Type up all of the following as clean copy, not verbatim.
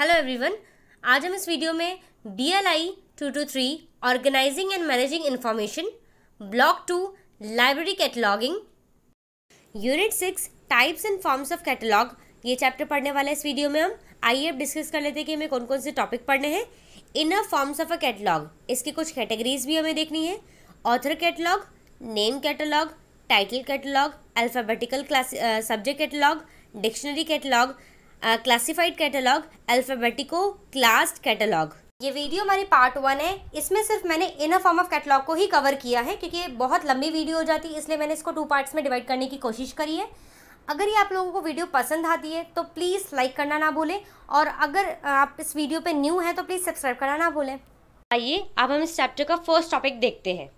Hello everyone, आज हम इस वीडियो में DLI 223 organising and managing information block 2 library cataloguing unit 6 types and forms of catalogue ये chapter पढ़ने वाला है। इस वीडियो में हम आइए अब डिस्कस कर लेते हैं कि हमें कौन कौन से टॉपिक पढ़ने हैं। Inner forms of a catalogue, इसकी कुछ कैटेगरीज भी हमें देखनी है। Author catalogue, name catalogue, title catalogue, alphabetical class subject catalogue, dictionary catalogue, classified catalogue, alphabetico classed catalogue. ये वीडियो हमारी पार्ट 1 है। इसमें सिर्फ मैंने इनर फॉर्म ऑफ कैटलॉग को ही कवर किया है क्योंकि ये बहुत लंबी वीडियो हो जाती है, इसलिए मैंने इसको 2 पार्ट्स में डिवाइड करने की कोशिश करी है। अगर ये आप लोगों को वीडियो पसंद आती है तो प्लीज़ लाइक करना ना भूलें, और अगर आप इस वीडियो पे न्यू हैं तो प्लीज़ सब्सक्राइब करना ना भूलें। आइए अब हम इस चैप्टर का फर्स्ट टॉपिक देखते हैं,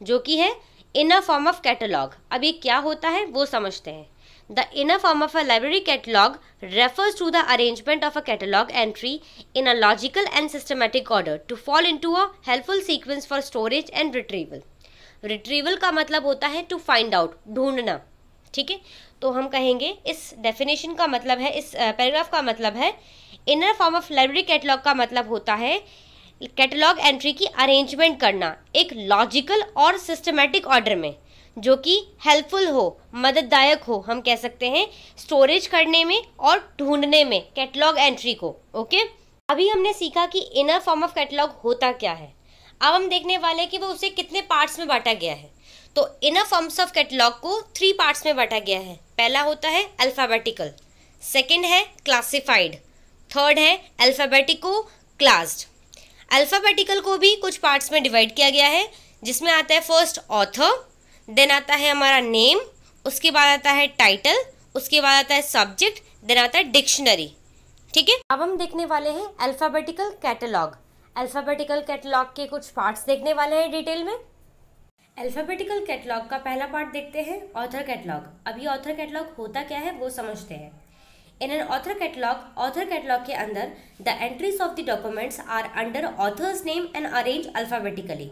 जो कि है इनर फॉर्म ऑफ कैटलॉग। अब ये क्या होता है वो समझते हैं। The inner form of a library catalog refers to the arrangement of a catalog entry in a logical and systematic order to fall into a helpful sequence for storage and retrieval. Retrieval का मतलब होता है to find out, ढूंढना। ठीक है, तो हम कहेंगे इस डेफिनेशन का मतलब है, इस पैराग्राफ का मतलब है, inner form of library catalogue का मतलब होता है कैटलॉग एंट्री की अरेंजमेंट करना एक लॉजिकल और सिस्टमेटिक ऑर्डर में, जो कि हेल्पफुल हो, मदददायक हो, हम कह सकते हैं स्टोरेज करने में और ढूंढने में कैटलॉग एंट्री को। ओके, अभी हमने सीखा कि इनर फॉर्म ऑफ कैटलॉग होता क्या है। अब हम देखने वाले हैं कि वो उसे कितने पार्ट्स में बांटा गया है। तो इनर फॉर्म्स ऑफ कैटलॉग को 3 पार्ट्स में बांटा गया है। पहला होता है अल्फ़ाबेटिकल, सेकेंड है क्लासिफाइड, थर्ड है अल्फ़ाबेटिको क्लास्ड। अल्फ़ाबेटिकल को भी कुछ पार्ट्स में डिवाइड किया गया है, जिसमें आता है फर्स्ट ऑथर, देन आता है हमारा नेम, उसके बाद आता है टाइटल, उसके बाद आता है सब्जेक्ट, देन आता है डिक्शनरी। ठीक है, अब हम देखने वाले हैं अल्फ़ाबेटिकल कैटलॉग। अल्फ़ाबेटिकल कैटलॉग के कुछ पार्ट्स देखने वाले हैं डिटेल में। अल्फ़ाबेटिकल कैटलॉग का पहला पार्ट देखते हैं, ऑथर कैटलॉग। अब ये ऑथर कैटलॉग होता क्या है वो समझते हैं। इन एन ऑथर कैटलॉग के अंदर the entries of the documents are under authors name and arrange alphabetically.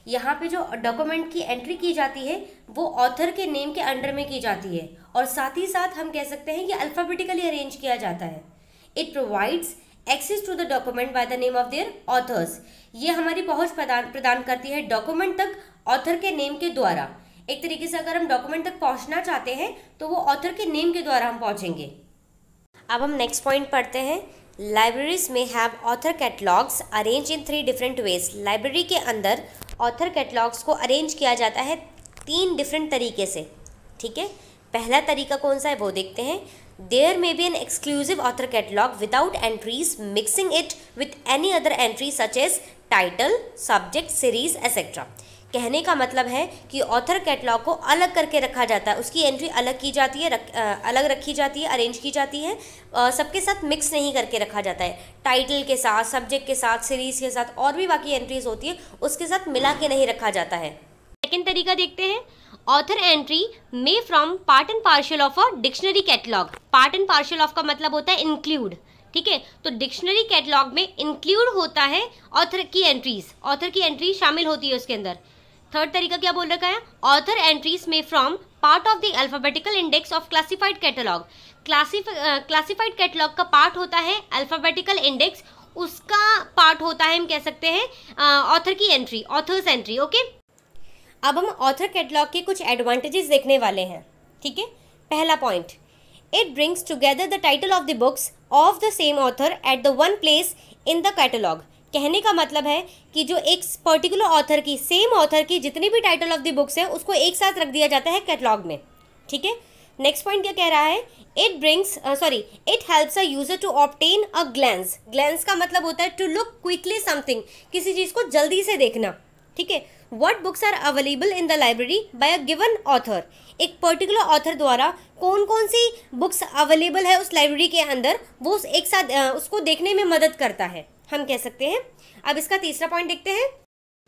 यहाँ पे जो डॉक्यूमेंट की एंट्री की जाती है वो ऑथर के नेम के अंडर में की जाती है, और साथ ही साथ हम कह सकते हैं कि अल्फ़ाबेटिकली अरेंज किया जाता है। It provides access to the document by the name of their authors. ये हमारी पहुँच प्रदान करती है डॉक्यूमेंट तक ऑथर के नेम के द्वारा। एक तरीके से अगर हम डॉक्यूमेंट तक पहुँचना चाहते हैं तो वो ऑथर के नेम के द्वारा हम पहुँचेंगे। अब हम नेक्स्ट पॉइंट पढ़ते हैं। लाइब्रेरीज में have author catalogues arrange in 3 different ways. Library के अंदर ऑथर कैटलॉग्स को अरेंज किया जाता है 3 डिफरेंट तरीके से। ठीक है, पहला तरीका कौन सा है वो देखते हैं। There may be an exclusive author catalogue without entries mixing it with any other entry such as title, subject, series et cetera. कहने का मतलब है कि ऑथर कैटलॉग को अलग करके रखा जाता है, उसकी एंट्री अलग की जाती है, अलग रखी जाती है, अरेंज की जाती है, सबके साथ मिक्स नहीं करके रखा जाता है। टाइटल के साथ, सब्जेक्ट के साथ, सीरीज़ के साथ और भी बाकी एंट्रीज होती है उसके साथ मिला के नहीं रखा जाता है। सेकेंड तरीका देखते हैं। Author entry may from part and partial of a dictionary catalogue. Part and partial of का मतलब होता है इंक्लूड। ठीक है, तो डिक्शनरी कैटलॉग में इंक्लूड होता है ऑथर की एंट्रीज, ऑथर की एंट्री शामिल होती है उसके अंदर। थर्ड तरीका क्या बोल रखा है, ऑथर एंट्रीज में from part of the alphabetical index of classified catalogue. Classified catalogue का पार्ट होता है अल्फ़ाबेटिकल इंडेक्स, उसका पार्ट होता है हम कह सकते हैं ऑथर की एंट्री, ऑथर्स एंट्री। ओके, अब हम ऑथर कैटलॉग के कुछ एडवांटेजेस देखने वाले हैं। ठीक है, पहला point, it brings together the title of the books of the same author at the one place in the catalogue. कहने का मतलब है कि जो एक पर्टिकुलर ऑथर की, सेम ऑथर की जितनी भी टाइटल ऑफ द बुक्स हैं उसको एक साथ रख दिया जाता है कैटलॉग में। ठीक है, नेक्स्ट पॉइंट क्या कह रहा है, it helps a user to obtain a glance. Glance का मतलब होता है टू लुक क्विकली समथिंग, किसी चीज़ को जल्दी से देखना। ठीक है, what books are available in the library by a given author. एक पर्टिकुलर ऑथर द्वारा कौन कौन सी बुक्स अवेलेबल है उस लाइब्रेरी के अंदर, वो एक साथ उसको देखने में मदद करता है, हम कह सकते हैं। अब इसका तीसरा पॉइंट देखते हैं।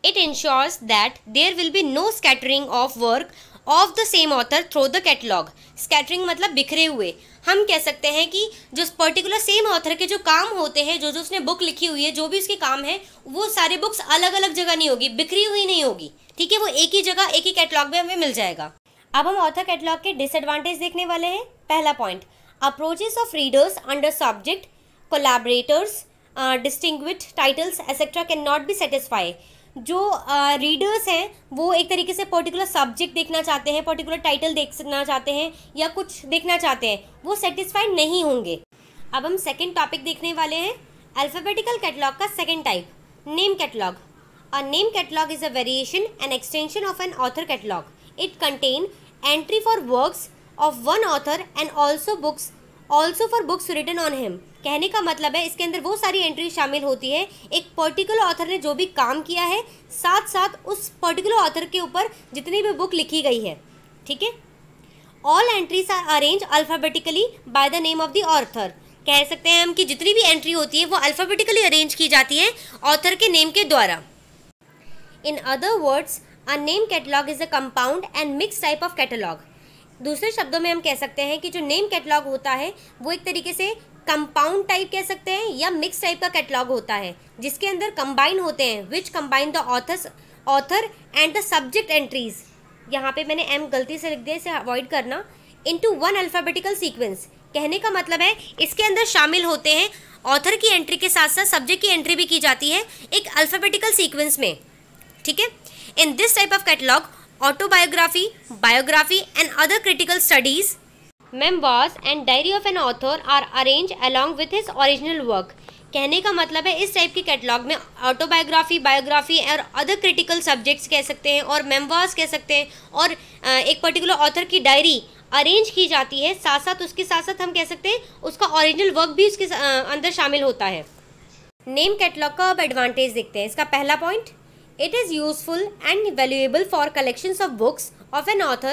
It ensures that there will be no scattering of work of the same author through the catalogue. Scattering मतलब बिखरे हुए। हम कह सकते हैं कि जो पर्टिकुलर सेम ऑथर के जो काम होते हैं, जो जो उसने बुक लिखी हुई है, जो भी उसके काम है, वो सारे बुक्स अलग अलग जगह नहीं होगी, बिखरी हुई नहीं होगी। ठीक है, वो एक ही जगह, एक ही कैटलॉग में हमें मिल जाएगा। अब हम ऑथर कैटलॉग के डिसएडवांटेज देखने वाले हैं। पहला point, approaches of readers under subject, collaborators, distinguished titles etcetera can not be satisfy. जो रीडर्स हैं वो एक तरीके से पर्टिकुलर सब्जेक्ट देखना चाहते हैं, पर्टिकुलर टाइटल देखना चाहते हैं या कुछ देखना चाहते हैं, वो सेटिस्फाइड नहीं होंगे। अब हम सेकेंड टॉपिक देखने वाले हैं, अल्फ़ाबेटिकल कैटलॉग का second type, name catalogue. A name catalogue is a variation and extension of an author catalogue. It contain entry for works of one author and also for books written on him. कहने का मतलब है इसके अंदर वो सारी entry शामिल होती है एक पर्टिकुलर ऑथर ने जो भी काम किया है, साथ साथ उस पर्टिकुलर ऑथर के ऊपर जितनी भी बुक लिखी गई है. ठीक है. All entries are arrange alphabetically by the name of the author. कह सकते हैं हम कि जितनी भी एंट्री होती है वो अल्फ़ाबेटिकली अरेंज की जाती है ऑथर के नेम के द्वारा. इन other words, a name catalogue is a compound and mix type of catalogue. दूसरे शब्दों में हम कह सकते हैं कि जो नेम कैटलॉग होता है वो एक तरीके से कंपाउंड टाइप कह सकते हैं या मिक्स टाइप का कैटलॉग होता है जिसके अंदर कंबाइन होते हैं, which combine the author and the subject entries. यहाँ पे मैंने एम गलती से लिख दिया, इसे अवॉइड करना. Into one alphabetical sequence. कहने का मतलब है इसके अंदर शामिल होते हैं ऑथर की एंट्री के साथ साथ सब्जेक्ट की एंट्री भी की जाती है एक अल्फ़ाबेटिकल सीक्वेंस में. ठीक है. इन this type of catalogue autobiography, biography and other critical studies, memoirs and diary of an author are arranged along with his original work. कहने का मतलब है इस टाइप के कैटलॉग में ऑटोबायोग्राफी, बायोग्राफी और अदर क्रिटिकल सब्जेक्ट्स कह सकते हैं और मेमोइर्स कह सकते हैं और एक पर्टिकुलर ऑथर की डायरी अरेंज की जाती है. साथ साथ उसके साथ साथ हम कह सकते हैं उसका ओरिजिनल वर्क भी उसके अंदर शामिल होता है. नेम कैटलॉग का अब एडवांटेज देखते हैं. इसका पहला point, it is useful and valuable for collections of books of an author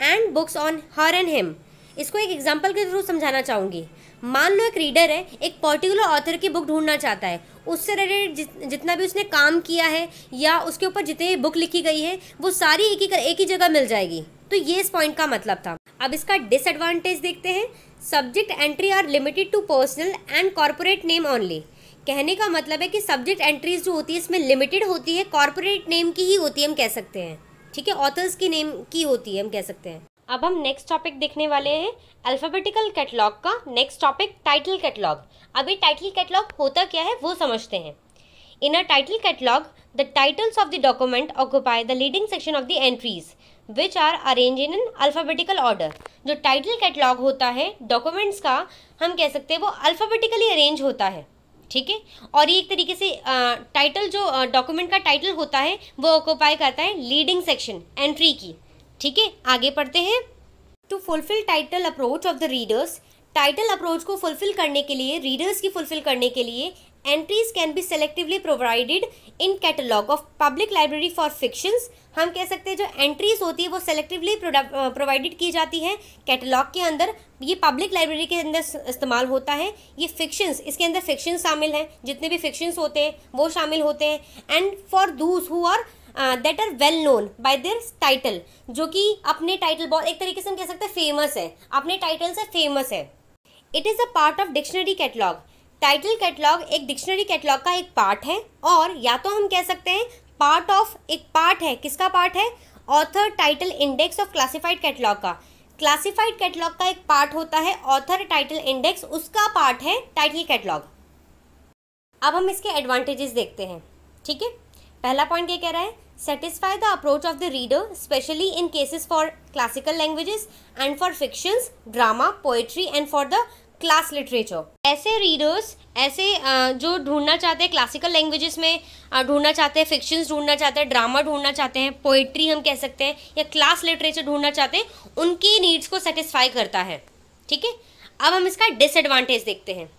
and books on her and him. इसको एक एग्जांपल के थ्रू समझाना चाहूँगी. मान लो एक रीडर है, एक पर्टिकुलर ऑथर की बुक ढूंढना चाहता है, उससे रिलेटेड जितना भी उसने काम किया है या उसके ऊपर जितनी भी बुक लिखी गई है वो सारी एक ही जगह मिल जाएगी. तो ये इस पॉइंट का मतलब था. अब इसका डिसएडवांटेज देखते हैं. Subject entry are limited to personal and corporate name only. कहने का मतलब है कि सब्जेक्ट एंट्रीज जो होती है इसमें लिमिटेड होती है, कॉर्पोरेट नेम की ही होती है हम कह सकते हैं. ठीक है. ऑथर्स की नेम की होती है हम कह सकते हैं. अब हम नेक्स्ट टॉपिक देखने वाले हैं अल्फ़ाबेटिकल कैटलॉग का. Next topic title catalogue. अभी टाइटल कैटलॉग होता क्या है वो समझते हैं. In a title catalogue the titles of the document occupy the leading section of the entries which are arrange in an alphabetical order. जो title catalogue होता है डॉक्यूमेंट्स का, हम कह सकते हैं वो अल्फ़ाबेटिकली अरेंज होता है. ठीक है. और ये एक तरीके से टाइटल जो डॉक्यूमेंट का टाइटल होता है वो ऑक्यूपाई करता है लीडिंग सेक्शन एंट्री की. ठीक है. आगे पढ़ते हैं. To fulfil title approach of the readers. Title approach को फुलफिल करने के लिए, रीडर्स की फुलफिल करने के लिए entries can be selectively provided in catalogue of public library for fictions. हम कह सकते हैं जो एंट्रीज होती है वो सेलेक्टिवली प्रोवाइडेड की जाती है कैटलॉग के अंदर. ये पब्लिक लाइब्रेरी के अंदर इस्तेमाल होता है. ये फिक्शंस, इसके अंदर फिक्शंस शामिल हैं, जितने भी फिक्शंस होते हैं वो शामिल होते हैं. And for those who are that are well known by their title, जो कि अपने टाइटल बहुत एक तरीके से हम कह सकते हैं फेमस है, अपने टाइटल से फेमस है. It is a part of dictionary catalogue. Title catalogue एक डिक्शनरी कैटलॉग का एक पार्ट है, और या तो हम कह सकते हैं पार्ट ऑफ, एक पार्ट है. किसका पार्ट है? Author title index of classified catalogue का. क्लासिफाइड कैटलॉग का एक पार्ट होता है ऑथर टाइटल इंडेक्स, उसका पार्ट है टाइटल कैटलॉग. अब हम इसके एडवांटेजेस देखते हैं. ठीक है. पहला पॉइंट ये कह रहा है, satisfy the approach of the reader specially in cases for classical languages and for fictions, drama, poetry and for the class literature. ऐसे रीडर्स, ऐसे जो ढूंढना चाहते हैं क्लासिकल लैंग्वेजेस में ढूंढना चाहते हैं, फिक्शंस ढूंढना चाहते हैं, ड्रामा ढूंढना चाहते हैं, पोइट्री हम कह सकते हैं, या क्लास लिटरेचर ढूंढना चाहते हैं, उनकी नीड्स को सेटिस्फाई करता है. ठीक है. अब हम इसका डिसएडवांटेज देखते हैं.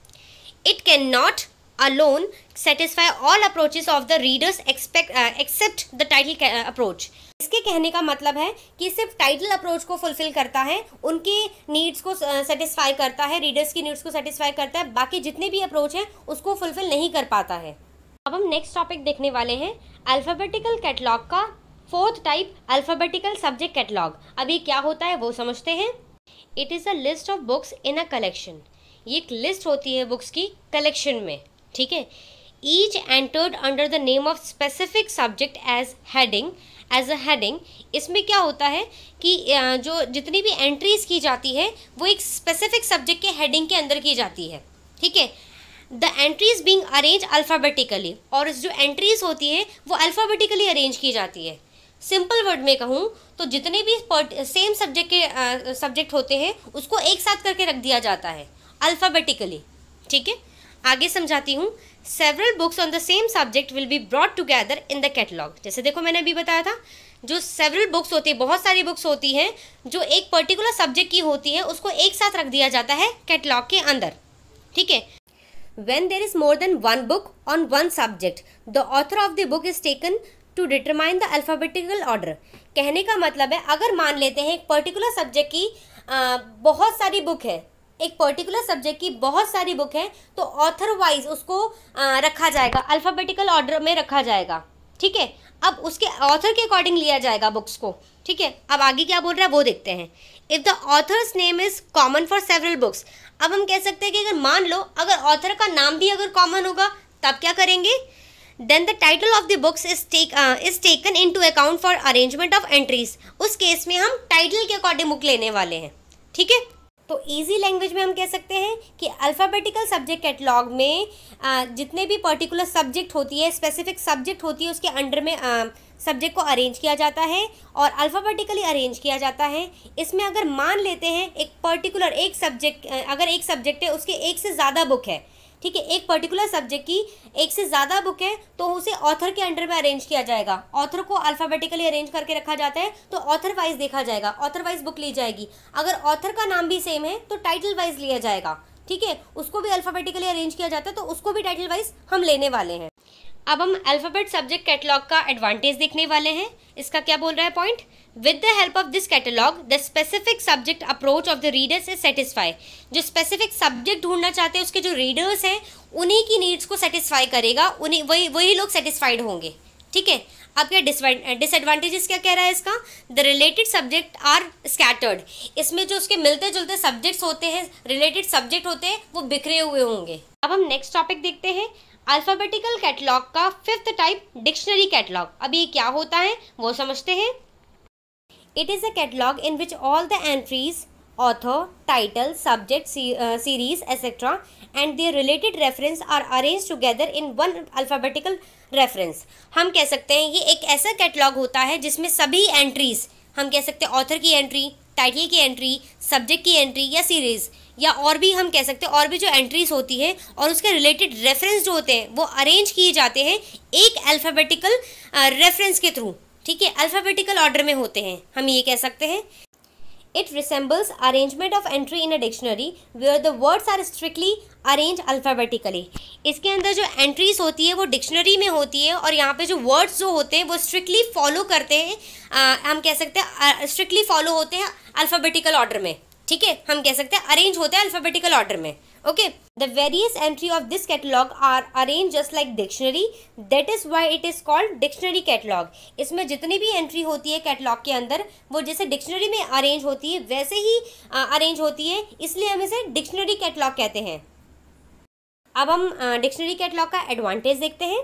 It can not alone satisfy all approaches of the readers except the title approach. इसके कहने का मतलब है कि सिर्फ टाइटल अप्रोच को फुलफिल करता है, उनके नीड्स को सेटिस्फाई करता है, रीडर्स की नीड्स को सेटिस्फाई करता है, बाकी जितने भी अप्रोच हैं उसको फुलफिल नहीं कर पाता है. अब हम नेक्स्ट टॉपिक देखने वाले हैं अल्फ़ाबेटिकल कैटलॉग का fourth type, alphabetical subject catalogue. अभी क्या होता है वो समझते हैं. It is a list of books in a collection. ये एक लिस्ट होती है बुक्स की कलेक्शन में. ठीक है. Each entered under the name of specific subject as a heading. इसमें क्या होता है कि जो जितनी भी एंट्रीज की जाती है वो एक स्पेसिफिक सब्जेक्ट के हेडिंग के अंदर की जाती है. ठीक है. The entries being arrange alphabetically, और जो एंट्रीज होती हैं वो अल्फ़ाबेटिकली अरेंज की जाती है। सिंपल वर्ड में कहूँ तो जितने भी सेम सब्जेक्ट के सब्जेक्ट होते हैं उसको एक साथ करके रख दिया जाता है अल्फ़ाबेटिकली। ठीक है, आगे समझाती हूँ। Several books on the same subject will be brought together in the catalogue. जैसे देखो मैंने अभी बताया था, जो सेवरल बुक्स होती है, बहुत सारी बुक्स होती हैं जो एक पर्टिकुलर सब्जेक्ट की होती है, उसको एक साथ रख दिया जाता है कैटलॉग के अंदर। ठीक है, when there is more than one book on one subject, the author of the book is taken to determine the alphabetical order। कहने का मतलब है, अगर मान लेते हैं एक पर्टिकुलर सब्जेक्ट की बहुत सारी बुक है, एक पर्टिकुलर सब्जेक्ट की बहुत सारी बुक है, तो ऑथर वाइज उसको रखा जाएगा, अल्फ़ाबेटिकल ऑर्डर में रखा जाएगा। ठीक है, अब उसके ऑथर के अकॉर्डिंग लिया जाएगा बुक्स को। ठीक है, अब आगे क्या बोल रहा है वो देखते हैं। If the author's name is common for several books, अब हम कह सकते हैं कि अगर मान लो अगर ऑथर का नाम भी अगर कॉमन होगा तब क्या करेंगे, then the title of the books is taken into account for arrangement of entries. उस केस में हम टाइटल के अकॉर्डिंग बुक लेने वाले हैं। ठीक है, तो इजी लैंग्वेज में हम कह सकते हैं कि अल्फ़ाबेटिकल सब्जेक्ट कैटलॉग में जितने भी पर्टिकुलर सब्जेक्ट होती है, स्पेसिफिक सब्जेक्ट होती है, उसके अंडर में सब्जेक्ट को अरेंज किया जाता है और अल्फ़ाबेटिकली अरेंज किया जाता है। इसमें अगर मान लेते हैं एक पर्टिकुलर एक सब्जेक्ट, अगर एक सब्जेक्ट है उसके एक से ज़्यादा बुक है, ठीक है, एक पर्टिकुलर सब्जेक्ट की एक से ज़्यादा बुक है, तो उसे ऑथर के अंडर में अरेंज किया जाएगा। ऑथर को अल्फ़ाबेटिकली अरेंज करके रखा जाता है, तो ऑथर वाइज देखा जाएगा, ऑथर वाइज बुक ली जाएगी। अगर ऑथर का नाम भी सेम है तो टाइटल वाइज लिया जाएगा। ठीक है, उसको भी अल्फ़ाबेटिकली अरेंज किया जाता है, तो उसको भी टाइटल वाइज हम लेने वाले हैं। अब हम अल्फ़ाबेट सब्जेक्ट कैटलॉग का एडवांटेज देखने वाले हैं। इसका क्या बोल रहा है point, with the help of this catalogue the specific subject approach of the readers is satisfy. जो स्पेसिफिक सब्जेक्ट ढूंढना चाहते हैं उसके जो रीडर्स हैं उन्हीं की नीड्स को सेटिस्फाई करेगा, उन्हीं वही लोग सेटिस्फाइड होंगे। ठीक है, अब क्या डिसएडवांटेजेस क्या कह रहा है इसका, the related subject are scattered. इसमें जो उसके मिलते जुलते सब्जेक्ट्स होते हैं, रिलेटेड सब्जेक्ट होते हैं, वो बिखरे हुए होंगे। अब हम नेक्स्ट टॉपिक देखते हैं, अल्फ़ाबेटिकल कैटलॉग का फिफ्थ टाइप डिक्शनरी कैटलॉग। अब ये क्या होता है वो समझते हैं। It is a catalogue in which all the entries, author, title, subject, series et cetera and their related reference are arrange together in one alphabetical reference. हम कह सकते हैं ये एक ऐसा कैटलॉग होता है जिसमें सभी एंट्रीज, हम कह सकते हैं ऑथर की एंट्री, टाइटल की एंट्री, सब्जेक्ट की एंट्री या सीरीज़, या और भी हम कह सकते हैं और भी जो एंट्रीज होती है और उसके रिलेटेड रेफरेंस जो होते हैं वो अरेंज किए जाते हैं एक अल्फ़ाबेटिकल रेफरेंस के थ्रू। ठीक है, अल्फ़ाबेटिकल ऑर्डर में होते हैं, हम ये कह सकते हैं। It resembles arrangement of entry in a dictionary where the words are strictly arrange alphabetically. इसके अंदर जो एंट्रीज होती है वो डिक्शनरी में होती है और यहाँ पे जो वर्ड्स जो होते हैं वो स्ट्रिक्टली फॉलो करते हैं, हम कह सकते हैं स्ट्रिक्टली फॉलो होते हैं अल्फ़ाबेटिकल ऑर्डर में। ठीक है, हम कह सकते हैं अरेंज होते हैं अल्फ़ाबेटिकल ऑर्डर में। Okay, the various entry of this catalogue are arrange just like dictionary, that is why it is called dictionary catalogue. इसमें जितनी भी एंट्री होती है कैटलॉग के अंदर वो जैसे डिक्शनरी में अरेंज होती है वैसे ही अरेंज होती है, इसलिए हम इसे डिक्शनरी कैटलॉग कहते हैं। अब हम डिक्शनरी कैटलॉग का एडवांटेज देखते हैं।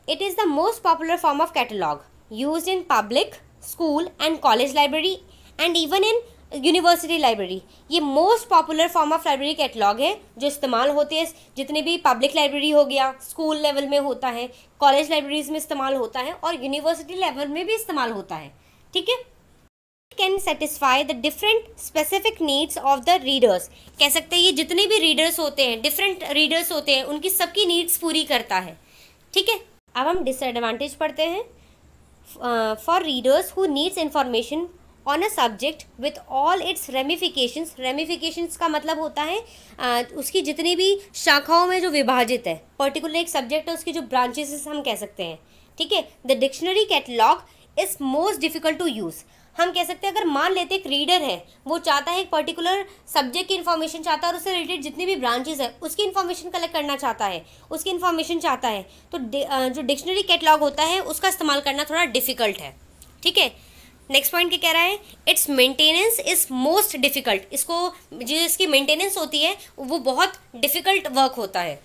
It is the most popular form of catalogue used in public, school and college library and even in university library. ये most popular form of library catalogue है जो इस्तेमाल होती है, जितने भी पब्लिक लाइब्रेरी हो गया, स्कूल लेवल में होता है, कॉलेज लाइब्रेरीज में इस्तेमाल होता है और यूनिवर्सिटी लेवल में भी इस्तेमाल होता है। ठीक है, can satisfy the different specific needs of the readers. कह सकते हैं ये जितने भी रीडर्स होते हैं, डिफरेंट रीडर्स होते हैं, उनकी सबकी नीड्स पूरी करता है। ठीक है, अब हम डिसएडवांटेज पढ़ते हैं। For readers who needs information on a subject with all it's ramifications. Ramifications का मतलब होता है उसकी जितनी भी शाखाओं में जो विभाजित है, पर्टिकुलर एक सब्जेक्ट है उसकी जो ब्रांचेस हम कह सकते हैं। ठीक है, the dictionary catalogue is most difficult to use. हम कह सकते हैं अगर मान लेते एक रीडर है, वो चाहता है एक पर्टिकुलर सब्जेक्ट की इन्फॉर्मेशन चाहता है और उससे रिलेटेड जितनी भी ब्रांचेस है उसकी इन्फॉर्मेशन कलेक्ट करना चाहता है, उसकी इन्फॉर्मेशन चाहता है, तो जो डिक्शनरी कैटलॉग होता है उसका इस्तेमाल करना थोड़ा डिफ़िकल्ट है। ठीक है, नेक्स्ट पॉइंट क्या कह रहा है, it's maintenance is most difficult. इसको जो इसकी मेंटेनेंस होती है वो बहुत डिफ़िकल्ट वर्क होता है।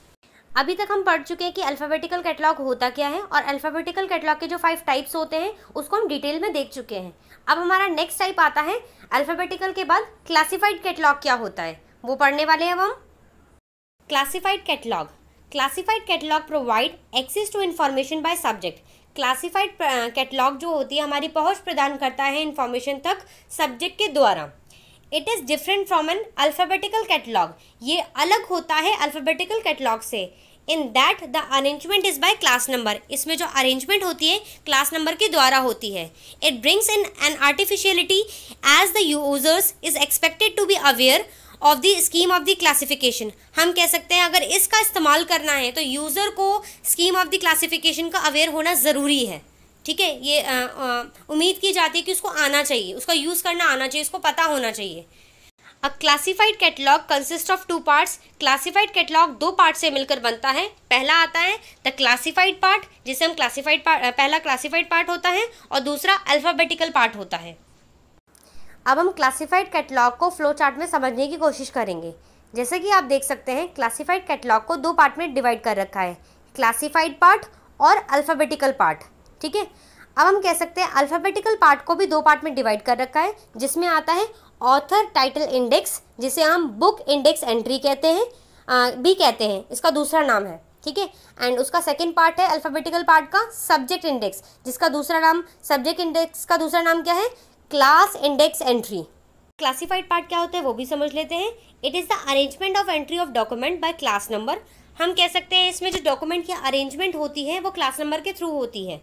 अभी तक हम पढ़ चुके हैं कि अल्फ़ाबेटिकल कैटलॉग होता क्या है और अल्फ़ाबेटिकल कैटलॉग के जो 5 टाइप्स होते हैं उसको हम डिटेल में देख चुके हैं। अब हमारा नेक्स्ट टाइप आता है अल्फ़ाबेटिकल के बाद क्लासिफाइड कैटलॉग क्या होता है, वो पढ़ने वाले हैं अब हम। Classified catalogue. Classified catalogue provide access to information by subject. Classified catalogue जो होती है हमारी पहुंच प्रदान करता है इन्फॉर्मेशन तक सब्जेक्ट के द्वारा। It is different from an alphabetical catalogue. ये अलग होता है अल्फ़ाबेटिकल कैटलॉग से। In that the arrangement is by class number. इसमें जो अरेंजमेंट होती है क्लास नंबर के द्वारा होती है। It brings in an artificiality as the users is expected to be aware of the scheme of the classification. हम कह सकते हैं अगर इसका इस्तेमाल करना है तो यूज़र को स्कीम ऑफ द क्लासिफिकेशन का अवेयर होना ज़रूरी है। ठीक है, ये उम्मीद की जाती है कि उसको आना चाहिए, उसका यूज़ करना आना चाहिए, उसको पता होना चाहिए। अ classified catalogue consist of 2 parts. Classified catalogue 2 part से मिलकर बनता है। पहला आता है द क्लासिफाइड पार्ट, जिसे हम क्लासिफाइड पार्ट, पहला क्लासिफाइड पार्ट होता है और दूसरा अल्फ़ाबेटिकल पार्ट होता है। अब हम क्लासिफाइड कैटलॉग को फ्लो चार्ट में समझने की कोशिश करेंगे। जैसे कि आप देख सकते हैं क्लासिफाइड कैटलॉग को 2 पार्ट में डिवाइड कर रखा है, क्लासिफाइड पार्ट और अल्फ़ाबेटिकल पार्ट। ठीक है, अब हम कह सकते हैं अल्फ़ाबेटिकल पार्ट को भी 2 पार्ट में डिवाइड कर रखा है, जिसमें आता है ऑथर टाइटल इंडेक्स, जिसे हम बुक इंडेक्स एंट्री कहते हैं, भी कहते हैं, इसका दूसरा नाम है। ठीक है, एंड उसका सेकंड पार्ट है अल्फ़ाबेटिकल पार्ट का सब्जेक्ट इंडेक्स, जिसका दूसरा नाम, सब्जेक्ट इंडेक्स का दूसरा नाम क्या है, class index entry. Classified part क्या होता है वो भी समझ लेते हैं। It is the arrangement of entry of document bye class number. हम कह सकते हैं इसमें जो डॉक्यूमेंट की अरेंजमेंट होती है वो क्लास नंबर के थ्रू होती है।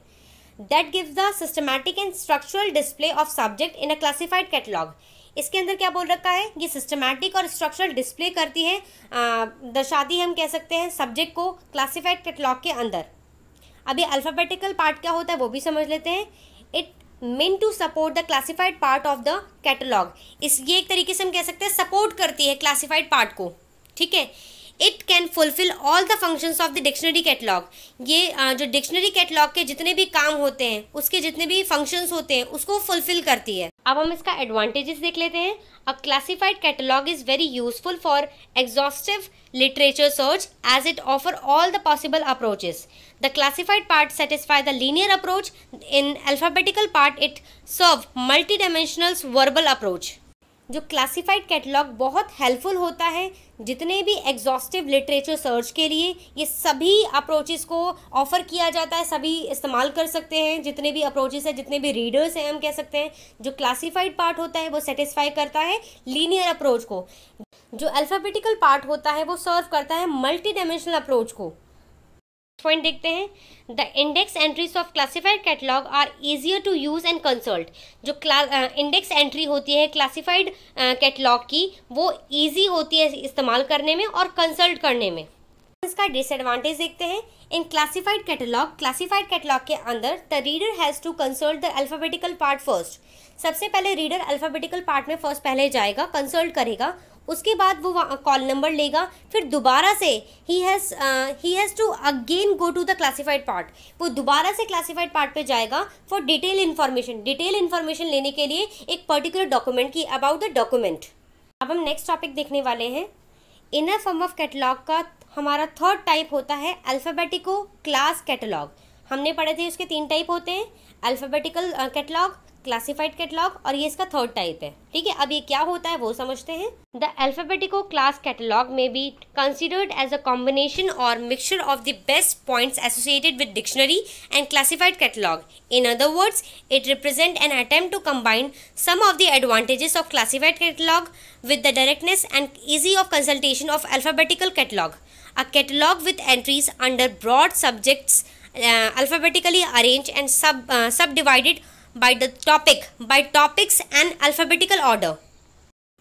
That gives the systematic and structural display of subject in a classified catalogue. इसके अंदर क्या बोल रखा है, ये सिस्टमैटिक और स्ट्रक्चरल डिस्प्ले करती है, दर्शाती है, हम कह सकते हैं सब्जेक्ट को क्लासिफाइड कैटलॉग के अंदर। अभी अल्फ़ाबेटिकल पार्ट क्या होता है वो भी समझ लेते हैं। It meant to support the classified part of the catalog। ये एक तरीके से हम कह सकते हैं सपोर्ट करती है क्लासिफाइड पार्ट को। ठीक है, it can fulfil all the functions of the dictionary catalogue. ये जो डिक्शनरी कैटलॉग के जितने भी काम होते हैं, उसके जितने भी फंक्शंस होते हैं, उसको फुलफिल करती है। अब हम इसका एडवांटेजेस देख लेते हैं। अ classified catalogue is very useful for exhaustive literature search as it offer all the possible approaches. The classified part satisfy the linear approach. In alphabetical part it serve multidimensional verbal approach. जो classified catalogue बहुत helpful होता है जितने भी exhaustive literature search के लिए। ये सभी अप्रोचेस को ऑफ़र किया जाता है, सभी इस्तेमाल कर सकते हैं। जितने भी अप्रोचेस हैं, जितने भी रीडर्स हैं, हम कह सकते हैं जो क्लासिफाइड पार्ट होता है वो सेटिस्फाई करता है लीनियर अप्रोच को। जो अल्फ़ाबेटिकल पार्ट होता है वो सर्व करता है मल्टी डायमेंशनल अप्रोच को। पॉइंट देखते हैं। The index entries of classified catalogue are easier to use and consult. जो इंडेक्स एंट्री होती है क्लासिफाइड कैटलॉग की, वो ईजी होती है इस्तेमाल करने में और कंसल्ट करने में। इसका डिसएडवांटेज देखते हैं। इन क्लासिफाइड कैटलॉग के अंदर the reader has to consult the alphabetical part first. सबसे पहले रीडर अल्फ़ाबेटिकल पार्ट में फर्स्ट पहले जाएगा, कंसल्ट करेगा, उसके बाद वो कॉल नंबर लेगा, फिर दोबारा से ही has to again go to the classified part. वो दोबारा से क्लासिफाइड पार्ट पे जाएगा फॉर डिटेल इन्फॉर्मेशन लेने के लिए एक पर्टिकुलर डॉक्यूमेंट की, अबाउट द डॉक्यूमेंट। अब हम नेक्स्ट टॉपिक देखने वाले हैं। इनर फॉर्म ऑफ कैटलॉग का हमारा थर्ड टाइप होता है अल्फ़ाबेटिको क्लास कैटलॉग। हमने पढ़े थे उसके 3 टाइप होते हैं, अल्फ़ाबेटिकल कैटलॉग, क्लासिफाइड कैटलॉग और ये इसका थर्ड टाइप है। ठीक है, अब ये क्या होता है वो समझते हैं। The alphabetico class catalogue may be considered as a combination or mixture of the best points associated with dictionary and classified catalogue. In other words, it represent an attempt to combine some of the advantages of classified catalogue with the directness and easy of consultation of alphabetical catalogue. A catalog with entries under broad subjects alphabetically arranged and subdivided by topics and alphabetical order।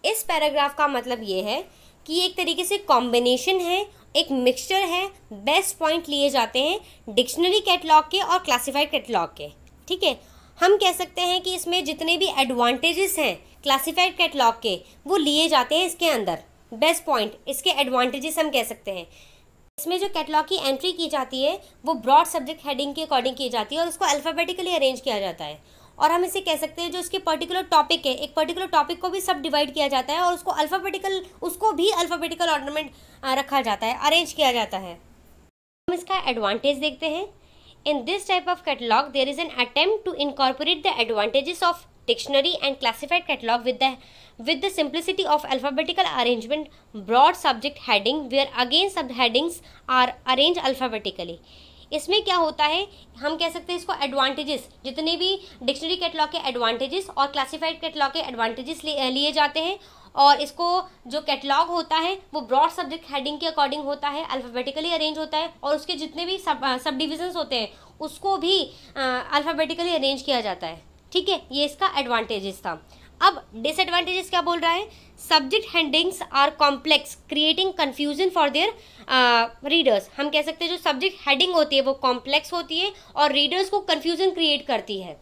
इस paragraph का मतलब ये है कि एक तरीके से combination है, एक मिक्सचर है, बेस्ट पॉइंट लिए जाते हैं डिक्शनरी कैटलॉग के और क्लासिफाइड कैटलॉग के। ठीक है, हम कह सकते हैं कि इसमें जितने भी एडवांटेजेस हैं क्लासिफाइड कैटलॉग के वो लिए जाते हैं इसके अंदर। बेस्ट पॉइंट, इसके एडवांटेजेस हम कह सकते हैं। इसमें जो कैटलॉग की एंट्री की जाती है वो ब्रॉड सब्जेक्ट हेडिंग के अकॉर्डिंग की जाती है और उसको अल्फ़ाबेटिकली अरेंज किया जाता है। और हम इसे कह सकते हैं जो इसके पर्टिकुलर टॉपिक है, एक पर्टिकुलर टॉपिक को भी सब डिवाइड किया जाता है और उसको भी अल्फ़ाबेटिकल ऑर्डर में रखा जाता है, अरेंज किया जाता है। हम इसका एडवांटेज देखते हैं। In this type of catalogue there is an attempt to incorporate the advantages of dictionary and classified catalog with the simplicity of alphabetical arrangement, broad subject heading where again subheadings are arranged alphabetically. इसमें क्या होता है, हम कह सकते हैं इसको advantages, जितने भी डिक्शनरी कैटलॉग के एडवांटेजेस और क्लासिफाइड कैटलॉग के एडवांटेजेस लिए जाते हैं, और इसको जो कैटलॉग होता है वो ब्रॉड सब्जेक्ट हेडिंग के अकॉर्डिंग होता है, अल्फ़ाबेटिकली अरेंज होता है, और उसके जितने भी सब डिविजन्स होते हैं उसको भी अल्फ़ाबेटिकली अरेंज किया जाता है। ठीक है, ये इसका एडवांटेजेस था। अब डिसएडवांटेजेस क्या बोल रहा है, subject headings are complex creating confusion for their readers. हम कह सकते हैं जो सब्जेक्ट हेडिंग होती है वो कॉम्प्लेक्स होती है और रीडर्स को कन्फ्यूजन क्रिएट करती है।